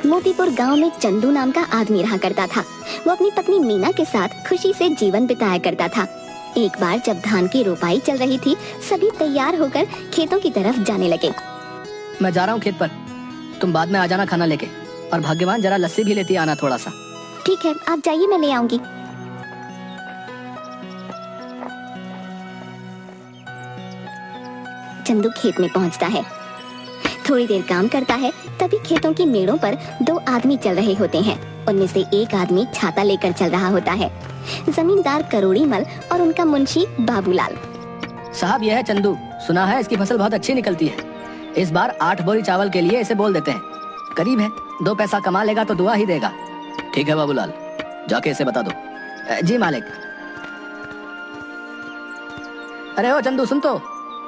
मोतीपुर गांव में चंदू नाम का आदमी रहा करता था। वो अपनी पत्नी मीना के साथ खुशी से जीवन बिताया करता था। एक बार जब धान की रोपाई चल रही थी, सभी तैयार होकर खेतों की तरफ जाने लगे। मैं जा रहा हूँ खेत पर, तुम बाद में आ जाना खाना लेके, और भाग्यवान जरा लस्सी भी लेती आना थोड़ा सा। ठीक है, आप जाइए, मैं ले आऊंगी। चंदू खेत में पहुंचता है। थोड़ी देर काम करता है, तभी खेतों की मेड़ों पर दो आदमी चल रहे होते हैं। उनमें से एक आदमी छाता लेकर चल रहा होता है, जमींदार करोड़ीमल और उनका मुंशी बाबूलाल। साहब, यह है चंदू, सुना है इसकी फसल बहुत अच्छी निकलती है। इस बार 8 बोरी चावल के लिए इसे बोल देते हैं। करीब है, 2 पैसा कमा लेगा तो दुआ ही देगा। ठीक है बाबूलाल, जाके इसे बता दो। जी मालिक। अरे ओ चंदू, सुन तो।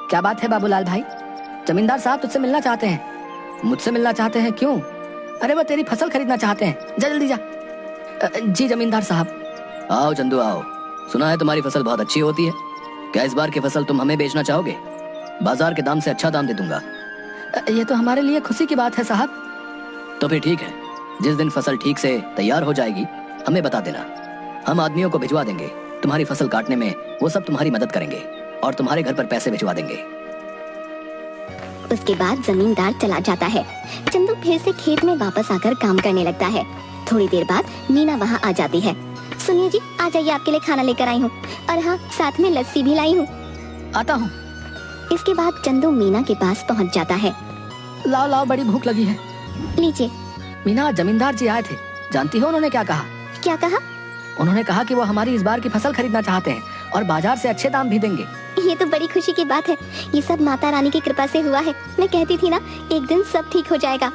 क्या बात है बाबूलाल भाई? जमींदार साहब तुझसे मिलना चाहते हैं। मुझसे मिलना चाहते हैं? क्यों? अरे वो तेरी फसल खरीदना चाहते हैं, जा जल्दी जा। जी जमींदार साहब। आओ चंदू आओ, सुना है तुम्हारी फसल बहुत अच्छी होती है। क्या इस बार की फसल तुम हमें बेचना चाहोगे? बाजार के दाम से अच्छा दाम दे दूंगा। ये तो हमारे लिए खुशी की बात है साहब। तो फिर ठीक है, जिस दिन फसल ठीक से तैयार हो जाएगी हमें बता देना, हम आदमियों को भिजवा देंगे। तुम्हारी फसल काटने में वो सब तुम्हारी मदद करेंगे और तुम्हारे घर पर पैसे भिजवा देंगे। उसके बाद जमींदार चला जाता है। चंदू फिर से खेत में वापस आकर काम करने लगता है। थोड़ी देर बाद मीना वहाँ आ जाती है। सुनिए जी, आ जाइए, आपके लिए खाना लेकर आई हूँ, और हाँ, साथ में लस्सी भी लाई हूँ। आता हूँ। इसके बाद चंदू मीना के पास पहुँच जाता है। लाओ लाओ, बड़ी भूख लगी है। लीजिए। मीना, जमींदार जी आए थे, जानती हो उन्होंने क्या कहा? क्या कहा? उन्होंने कहा कि वो हमारी इस बार की फसल खरीदना चाहते हैं और बाजार से अच्छे दाम भी देंगे। ये तो बड़ी खुशी की बात है। ये सब माता रानी की कृपा से हुआ है। मैं कहती थी ना, एक दिन सब ठीक हो जाएगा।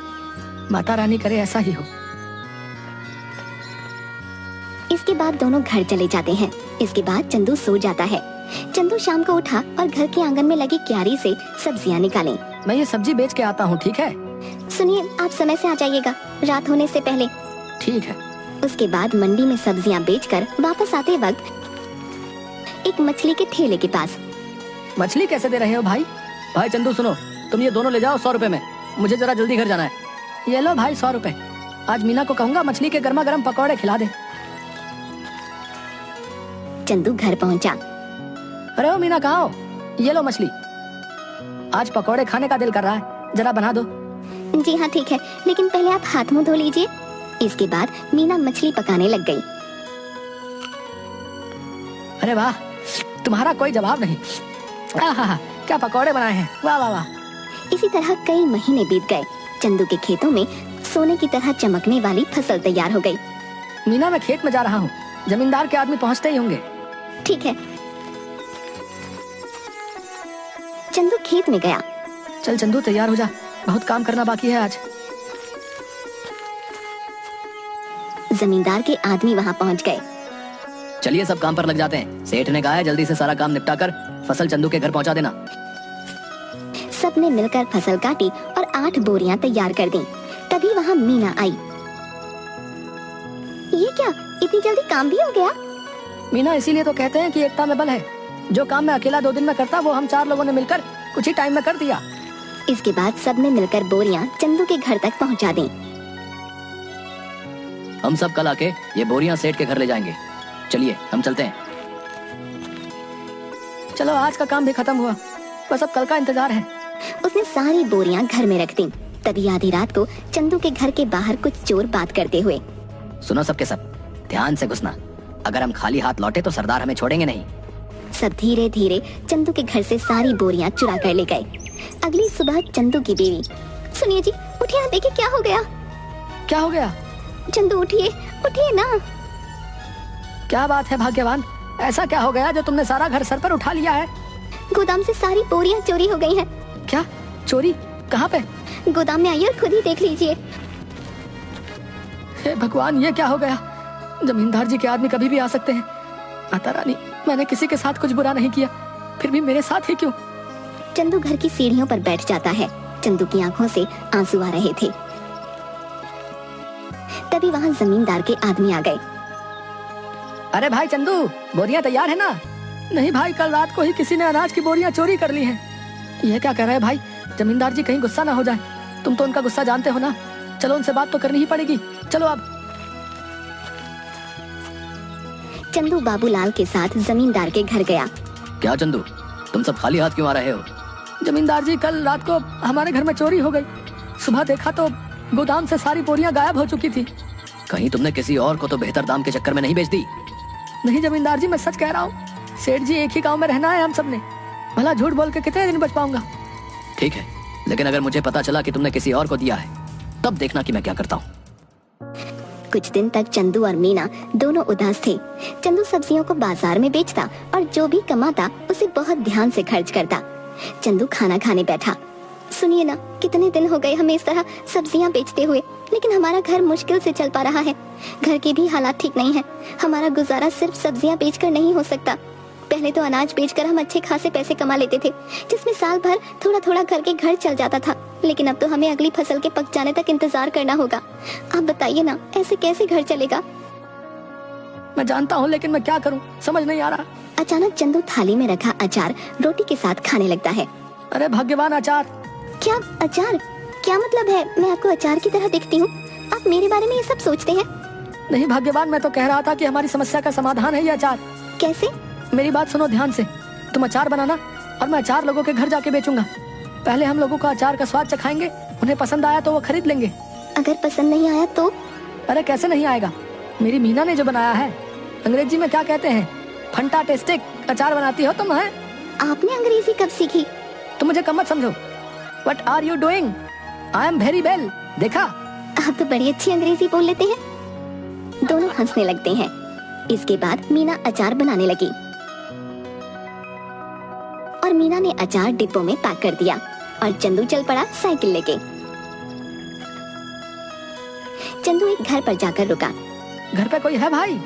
माता रानी करे ऐसा ही हो। इसके बाद दोनों घर चले जाते हैं। इसके बाद चंदू सो जाता है। चंदू शाम को उठा और घर के आंगन में लगी क्यारी से सब्जियां निकाले। मैं ये सब्जी बेच के आता हूँ, ठीक है? सुनिए, आप समय से आ जाइएगा, रात होने से पहले। ठीक है। उसके बाद मंडी में सब्जियां बेचकर वापस आते वक्त एक मछली के ठेले के पास। मछली कैसे दे रहे हो भाई? भाई चंदू सुनो, तुम ये दोनों ले जाओ 100 रुपए में, मुझे जरा जल्दी घर जाना है। ये लो भाई 100 रुपए। आज मीना को कहूँगा मछली के गर्मा गर्म पकौड़े खिला दे। चंदू घर पहुँचा। अरे ओ मीना, कहाँ हो? ये लो मछली, आज पकौड़े खाने का दिल कर रहा है, जरा बना दो। जी हाँ ठीक है, लेकिन पहले आप हाथ मुंह धो लीजिए। इसके बाद मीना मछली पकाने लग गई। अरे वाह, तुम्हारा कोई जवाब नहीं। आहा, क्या पकौड़े बनाए हैं, वाह वाह वाह। इसी तरह कई महीने बीत गए। चंदू के खेतों में सोने की तरह चमकने वाली फसल तैयार हो गई। मीना, मैं खेत में जा रहा हूँ, जमींदार के आदमी पहुँचते ही होंगे। ठीक है। चंदू खेत में गया। चल चंदू, तैयार हो जा, बहुत काम करना बाकी है आज। जमींदार के आदमी वहाँ पहुँच गए। चलिए सब काम पर लग जाते हैं, सेठ ने कहा है जल्दी से सारा काम निपटा कर फसल चंदू के घर पहुंचा देना। सबने मिलकर फसल काटी और 8 बोरियां तैयार कर दी। तभी वहाँ मीना आई। ये क्या, इतनी जल्दी काम भी हो गया? मीना, इसीलिए तो कहते हैं कि एकता में बल है। जो काम मैं अकेला 2 दिन में करता, वो हम 4 लोगों ने मिलकर कुछ ही टाइम में कर दिया। इसके बाद सबने मिलकर बोरियां चंदू के घर तक पहुँचा दी। हम सब कल आके ये बोरियां सेठ के घर ले जाएंगे। चलिए हम चलते हैं। चलो, आज का काम भी खत्म हुआ, बस अब कल का इंतजार है। उसने सारी बोरियां घर में रख दी। तभी आधी रात को चंदू के घर के बाहर कुछ चोर बात करते हुए। सुनो सबके सब, ध्यान से घुसना, अगर हम खाली हाथ लौटे तो सरदार हमें छोड़ेंगे नहीं। सब धीरे धीरे चंदू के घर से सारी बोरियां चुरा कर ले गए। अगली सुबह चंदू की बीवी, सुनिए जी, उठिए, देखिए क्या हो गया। क्या हो गया? चंदू उठिए, उठिए ना। क्या बात है भाग्यवान, ऐसा क्या हो गया जो तुमने सारा घर सर पर उठा लिया है? गोदाम से सारी बोरियां चोरी हो गई हैं। क्या चोरी? कहाँ पे? गोदाम में आइए और खुद ही देख लीजिए। हे भगवान, ये क्या हो गया? जमींदार जी के आदमी कभी भी आ सकते हैं। माता रानी, मैंने किसी के साथ कुछ बुरा नहीं किया, फिर भी मेरे साथ ही क्यों? चंदू घर की सीढ़ियों पर बैठ जाता है। चंदू की आंखों से आंसू आ रहे थे। तभी वहाँ जमींदार के आदमी आ गए। अरे भाई चंदू, बोरियां तैयार है ना? नहीं भाई, कल रात को ही किसी ने अनाज की बोरियां चोरी कर ली हैं। ये क्या कह रहे हैं भाई? जमींदार जी कहीं गुस्सा ना हो जाए, तुम तो उनका गुस्सा जानते हो ना। चलो उनसे बात तो करनी ही पड़ेगी। चलो अब। चंदू बाबूलाल के साथ जमींदार के घर गया। क्या चंदू, तुम सब खाली हाथ क्यों आ रहे हो? जमींदार जी, कल रात को हमारे घर में चोरी हो गई। सुबह देखा तो गोदाम से सारी बोरियां गायब हो चुकी थी। कहीं तुमने किसी और को तो बेहतर दाम के चक्कर में नहीं बेच दी? नहीं जमींदार जी, मैं सच कह रहा हूँ। सेठ जी, एक ही गांव में रहना है हम सब ने। भला झूठ बोल के कितने दिन बच पाऊंगा? ठीक है, लेकिन अगर मुझे पता चला कि तुमने किसी और को दिया है, तब देखना कि मैं क्या करता हूँ। कुछ दिन तक चंदू और मीना दोनों उदास थे। चंदू सब्जियों को बाजार में बेचता और जो भी कमाता उसे बहुत ध्यान से खर्च करता। चंदू खाना खाने बैठा। सुनिए ना, कितने दिन हो गए हमें इस तरह सब्जियां बेचते हुए, लेकिन हमारा घर मुश्किल से चल पा रहा है। घर के भी हालात ठीक नहीं है। हमारा गुजारा सिर्फ सब्जियां बेचकर नहीं हो सकता। पहले तो अनाज बेचकर हम अच्छे खासे पैसे कमा लेते थे, जिसमें साल भर थोड़ा थोड़ा करके घर चल जाता था। लेकिन अब तो हमें अगली फसल के पक जाने तक इंतजार करना होगा। आप बताइए ना, ऐसे कैसे घर चलेगा? मैं जानता हूँ, लेकिन मैं क्या करूँ, समझ नहीं आ रहा। अचानक चंदू थाली में रखा अचार रोटी के साथ खाने लगता है। अरे भाग्यवान अचार! क्या अचार? क्या मतलब है? मैं आपको अचार की तरह दिखती हूँ? आप मेरे बारे में ये सब सोचते हैं? नहीं भाग्यवान, मैं तो कह रहा था कि हमारी समस्या का समाधान है ये अचार। कैसे? मेरी बात सुनो ध्यान से। तुम अचार बनाना और मैं अचार लोगों के घर जाके बेचूंगा। पहले हम लोगों का अचार का स्वाद चखाएंगे, उन्हें पसंद आया तो वो खरीद लेंगे। अगर पसंद नहीं आया तो? अरे कैसे नहीं आएगा, मेरी मीना ने जो बनाया है, अंग्रेजी में क्या कहते हैं, फंटास्टिक अचार बनाती हो तुम। है आपने अंग्रेजी कब सीखी? तुम मुझे कम मत समझो। What are you doing? I am very well. देखा? आप तो बड़ी अच्छी अंग्रेजी बोल लेते हैं। दोनों हंसने लगते हैं। इसके बाद मीना अचार बनाने लगी और मीना ने अचार डिब्बों में पैक कर दिया और चंदू चल पड़ा साइकिल लेके। चंदू एक घर पर जाकर रुका। घर पे कोई है भाई?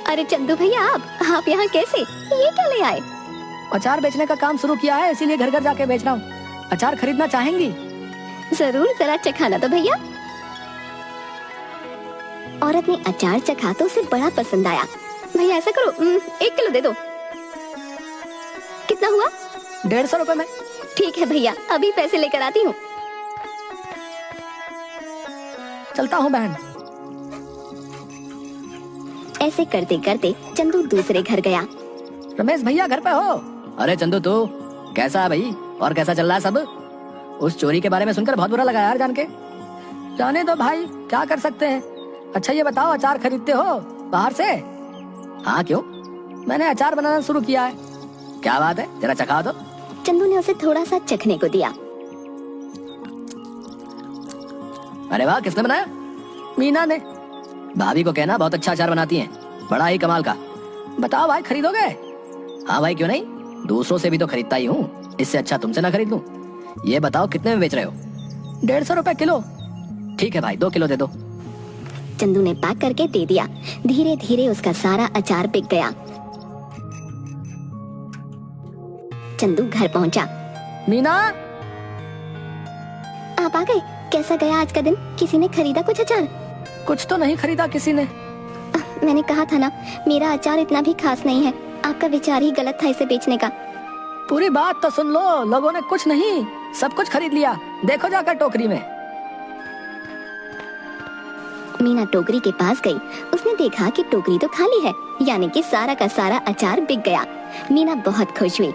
अरे चंदू भैया, आप यहाँ कैसे? ये क्या ले आए? अचार बेचने का काम शुरू किया है, इसीलिए घर घर जाके बेच रहा हूँ। अचार खरीदना चाहेंगी? जरूर, जरा चखाना तो भैया। औरत ने अचार चखा तो उसे बड़ा पसंद आया। भैया ऐसा करो, 1 किलो दे दो। कितना हुआ? 150 रुपए में। ठीक है भैया, अभी पैसे लेकर आती हूँ। चलता हूँ बहन। ऐसे करते करते चंदू दूसरे घर गया। रमेश भैया घर पे हो? अरे चंदू, तू कैसा है भाई, और कैसा चल रहा है सब? उस चोरी के बारे में सुनकर बहुत बुरा लगा यार जान के। जाने दो भाई, क्या कर सकते हैं। अच्छा ये बताओ, अचार खरीदते हो बाहर से? हाँ क्यों? मैंने अचार बनाना शुरू किया है। क्या बात है, जरा चखा दो। चंदू ने उसे थोड़ा सा चखने को दिया। अरे वाह, किसने बनाया? मीना ने। भाभी को कहना बहुत अच्छा अचार बनाती हैं, बड़ा ही कमाल का। बताओ भाई, खरीदोगे? हाँ भाई, क्यों नहीं, दूसरों से भी तो खरीदता ही हूँ, इससे अच्छा तुमसे ना खरीद लूं। ये बताओ कितने में बेच रहे हो? 150 रुपए किलो। ठीक है भाई, 2 किलो दे दो। चंदू ने पैक करके दे दिया। धीरे धीरे उसका सारा अचार बिक गया। चंदू घर पहुंचा। मीना, आप आ गए? कैसा गया आज का दिन? किसी ने खरीदा कुछ अचार? कुछ तो नहीं खरीदा किसी ने। मैंने कहा था ना, मेरा अचार इतना भी खास नहीं है। आपका विचार ही गलत था इसे बेचने का। पूरी बात तो सुन लो, लोगों ने कुछ नहीं सब कुछ खरीद लिया। देखो जाकर टोकरी में। मीना टोकरी के पास गई। उसने देखा कि टोकरी तो खाली है, यानी कि सारा का सारा अचार बिक गया। मीना बहुत खुश हुई।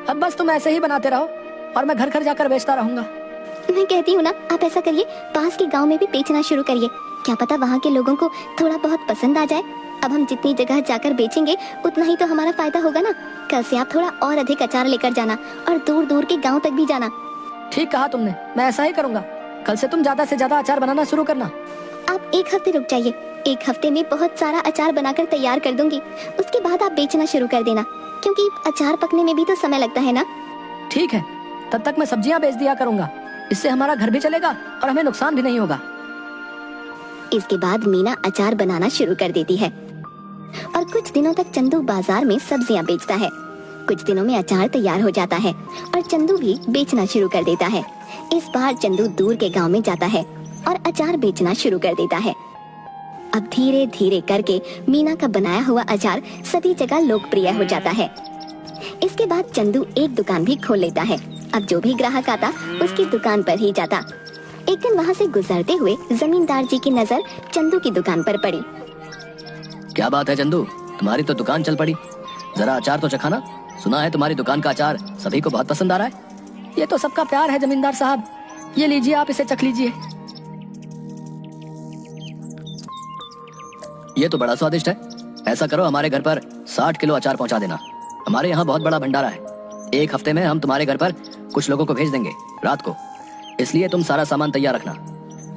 अब बस तुम ऐसे ही बनाते रहो और मैं घर घर जाकर बेचता रहूंगा। मैं कहती हूँ ना, आप ऐसा करिए, पास के गांव में भी बेचना शुरू करिए। क्या पता वहाँ के लोगों को थोड़ा बहुत पसंद आ जाए। अब हम जितनी जगह जाकर बेचेंगे उतना ही तो हमारा फायदा होगा ना। कल से आप थोड़ा और अधिक अचार लेकर जाना और दूर दूर के गांव तक भी जाना। ठीक कहा तुमने, मैं ऐसा ही करूंगा। कल से तुम ज्यादा से ज्यादा अचार बनाना शुरू करना। आप 1 हफ्ते रुक जाइए। 1 हफ्ते में बहुत सारा अचार बनाकर तैयार कर दूंगी। उसके बाद आप बेचना शुरू कर देना, क्योंकि अचार पकने में भी तो समय लगता है ना। ठीक है, तब तक मैं सब्जियां बेच दिया करूंगा। इससे हमारा घर भी चलेगा और हमें नुकसान भी नहीं होगा। इसके बाद मीना अचार बनाना शुरू कर देती है और कुछ दिनों तक चंदू बाजार में सब्जियां बेचता है। कुछ दिनों में अचार तैयार हो जाता है और चंदू भी बेचना शुरू कर देता है। इस बार चंदू दूर के गांव में जाता है और अचार बेचना शुरू कर देता है। अब धीरे धीरे करके मीना का बनाया हुआ अचार सभी जगह लोकप्रिय हो जाता है। इसके बाद चंदू एक दुकान भी खोल लेता है। अब जो भी ग्राहक आता उसकी दुकान पर ही जाता। एक एक दिन वहाँ से गुजरते हुए जमींदार जी की नजर चंदू की दुकान पर पड़ी। क्या बात है चंदू, तुम्हारी तो दुकान चल पड़ी। जरा अचार तो चखाना, सुना है तुम्हारी दुकान का अचार सभी को बहुत पसंद आ रहा है। ये तो सबका प्यार है जमींदार साहब, ये लीजिए, आप इसे चख लीजिए। ये तो बड़ा स्वादिष्ट है। ऐसा करो, हमारे घर पर 60 किलो अचार पहुंचा देना। हमारे यहाँ बहुत बड़ा भंडारा है। एक हफ्ते में हम तुम्हारे घर पर कुछ लोगों को भेज देंगे रात को, इसलिए तुम सारा सामान तैयार रखना।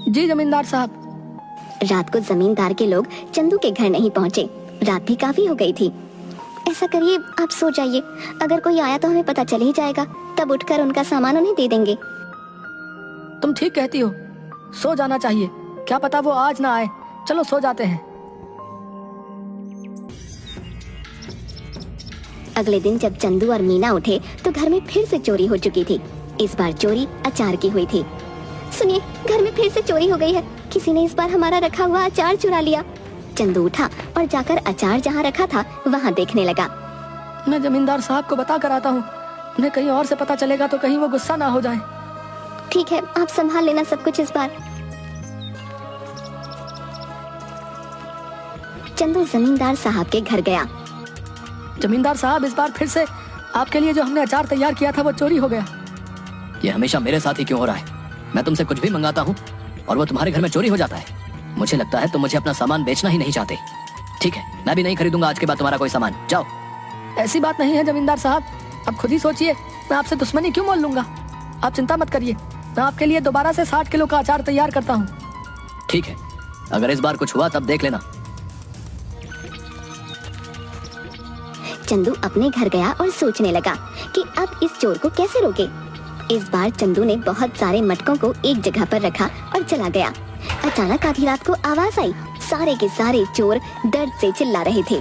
जी जमींदार साहब। रात को जमींदार के लोग चंदू के घर नहीं पहुँचे। रात भी काफी हो गई थी। ऐसा करिए, आप सो जाइए, अगर कोई आया तो हमें पता चल ही जाएगा, तब उठकर उनका सामान उन्हें दे देंगे। तुम ठीक कहती हो, सो जाना चाहिए, क्या पता वो आज ना आए। चलो सो जाते हैं। अगले दिन जब चंदू और मीना उठे तो घर में फिर से चोरी हो चुकी थी। इस बार चोरी अचार की हुई थी। सुनिए, घर में फिर से चोरी हो गई है। किसी ने इस बार हमारा रखा हुआ अचार चुरा लिया। चंदू उठा और जाकर अचार जहाँ रखा था वहाँ देखने लगा। मैं जमींदार साहब को बता कर आता हूँ, उन्हें कहीं और से पता चलेगा तो कहीं वो गुस्सा ना हो जाए। ठीक है, आप संभाल लेना सब कुछ इस बार। चंदू जमींदार साहब के घर गया। जमींदार साहब, इस बार फिर से आपके लिए जो हमने अचार तैयार किया था वो चोरी हो गया। ये हमेशा मेरे साथ ही क्यों हो रहा है? मैं तुमसे कुछ भी मंगाता हूँ और वो तुम्हारे घर में चोरी हो जाता है। मुझे लगता है तुम मुझे अपना सामान बेचना ही नहीं चाहते। ठीक है, मैं भी नहीं खरीदूंगा आज के बाद तुम्हारा कोई सामान, जाओ। ऐसी बात नहीं है जमींदार साहब, अब खुद ही सोचिए, मैं आपसे दुश्मनी क्यों मोल लूंगा। आप चिंता मत करिए, मैं आपके लिए दोबारा से 60 किलो का अचार तैयार करता हूँ। ठीक है, अगर इस बार कुछ हुआ तब देख लेना। चंदू अपने घर गया और सोचने लगा कि अब इस चोर को कैसे रोके। इस बार चंदू ने बहुत सारे मटकों को एक जगह पर रखा और चला गया। अचानक आधी रात को आवाज आई। सारे के सारे चोर दर्द से चिल्ला रहे थे।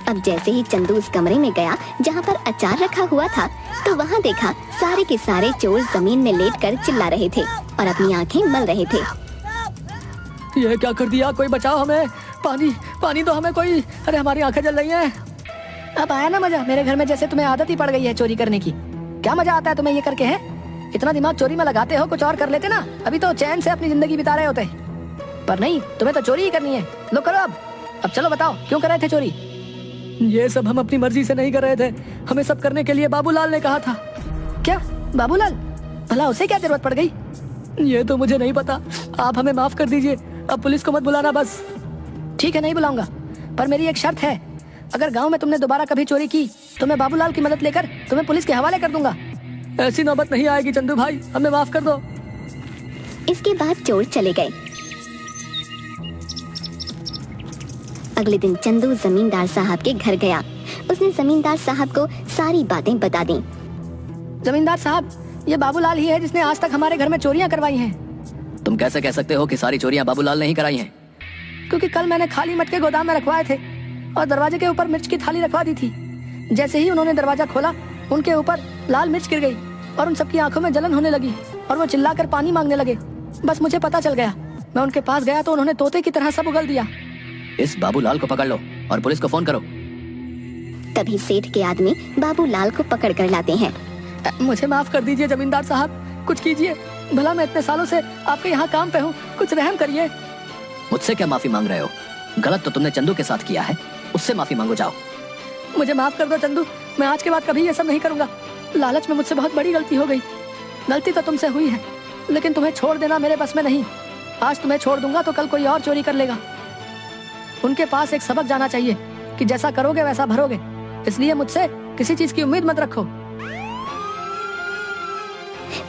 अब जैसे ही चंदू उस कमरे में गया जहाँ पर अचार रखा हुआ था, तो वहाँ देखा सारे के सारे चोर जमीन में लेटकर चिल्ला रहे थे और अपनी आंखें मल रहे थे। ये क्या कर दिया, कोई बचाओ हमें, पानी पानी दो हमें कोई, अरे हमारी आंखें जल रही हैं। अब आया ना मजा मेरे घर में, जैसे तुम्हें आदत ही पड़ गई है चोरी करने की। क्या मजा आता है तुम्हें ये करके? है इतना दिमाग चोरी में लगाते हो, कुछ और कर लेते ना, अभी तो चैन से अपनी जिंदगी बिता रहे होते। पर नहीं, तुम्हें तो चोरी ही करनी है। लो करो अब चलो बताओ क्यों कर रहे थे चोरी? ये सब हम अपनी मर्जी से नहीं कर रहे थे, हमें सब करने के लिए बाबूलाल ने कहा था। क्या बाबूलाल? भला उसे क्या जरूरत पड़ गई? ये तो मुझे नहीं पता, आप हमें माफ कर दीजिए, अब पुलिस को मत बुलाना बस। ठीक है, नहीं बुलाऊंगा, पर मेरी एक शर्त है, अगर गांव में तुमने दोबारा कभी चोरी की तो मैं बाबूलाल की मदद लेकर तुम्हें पुलिस के हवाले कर दूंगा। ऐसी नौबत नहीं आएगी चंदू भाई, हमें माफ कर दो। इसके बाद चोर चले गए। अगले दिन चंदू जमींदार साहब के घर गया। उसने जमींदार साहब को सारी बातें बता दी। जमींदार साहब, ये बाबूलाल ही है जिसने आज तक हमारे घर में चोरियां करवाई हैं। तुम कैसे कह सकते हो कि सारी चोरियां बाबूलाल ने ही कराई हैं? क्योंकि कल मैंने खाली मटके गोदाम में रखवाए थे और दरवाजे के ऊपर मिर्च की थाली रखवा दी थी। जैसे ही उन्होंने दरवाजा खोला, उनके ऊपर लाल मिर्च गिर गई और उन सबकी आंखों में जलन होने लगी और वो चिल्लाकर पानी मांगने लगे। बस मुझे पता चल गया, मैं उनके पास गया तो उन्होंने तोते की तरह सब उगल दिया। इस बाबूलाल को पकड़ लो और पुलिस को फोन करो। तभी सेठ के आदमी बाबूलाल को पकड़ कर लाते हैं। मुझे माफ कर दीजिए जमींदार साहब, कुछ कीजिए, भला मैं इतने सालों से आपके यहाँ काम पे हूँ, कुछ रहम करिए। मुझसे क्या माफी मांग रहे हो? गलत तो तुमने चंदू के साथ किया है, उससे माफी मांगो, जाओ। मुझे माफ कर दो चंदू, मैं आज के बाद कभी ये सब नहीं करूंगा। लालच में मुझसे बहुत बड़ी गलती हो गई। गलती तो तुमसे हुई है, लेकिन तुम्हें छोड़ देना मेरे बस में नहीं। आज तुम्हें छोड़ दूंगा तो कल कोई और चोरी कर लेगा। उनके पास एक सबक जाना चाहिए कि जैसा करोगे वैसा भरोगे, इसलिए मुझसे किसी चीज की उम्मीद मत रखो।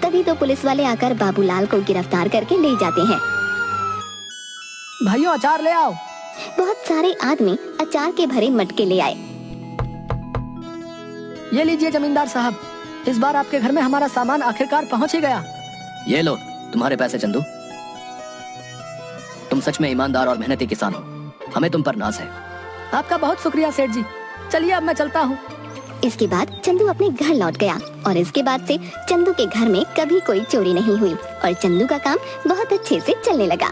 तभी तो पुलिस वाले आकर बाबूलाल को गिरफ्तार करके ले जाते हैं। भाइयों, अचार ले आओ। बहुत सारे आदमी अचार के भरे मटके ले आए। ये लीजिए जमींदार साहब, इस बार आपके घर में हमारा सामान आखिरकार पहुंच ही गया। ये लो तुम्हारे पैसे चंदू, तुम सच में ईमानदार और मेहनती किसान हो, हमें तुम पर नाज है। आपका बहुत शुक्रिया सेठ जी, चलिए अब मैं चलता हूँ। इसके बाद चंदू अपने घर लौट गया और इसके बाद से चंदू के घर में कभी कोई चोरी नहीं हुई और चंदू का काम बहुत अच्छे से चलने लगा।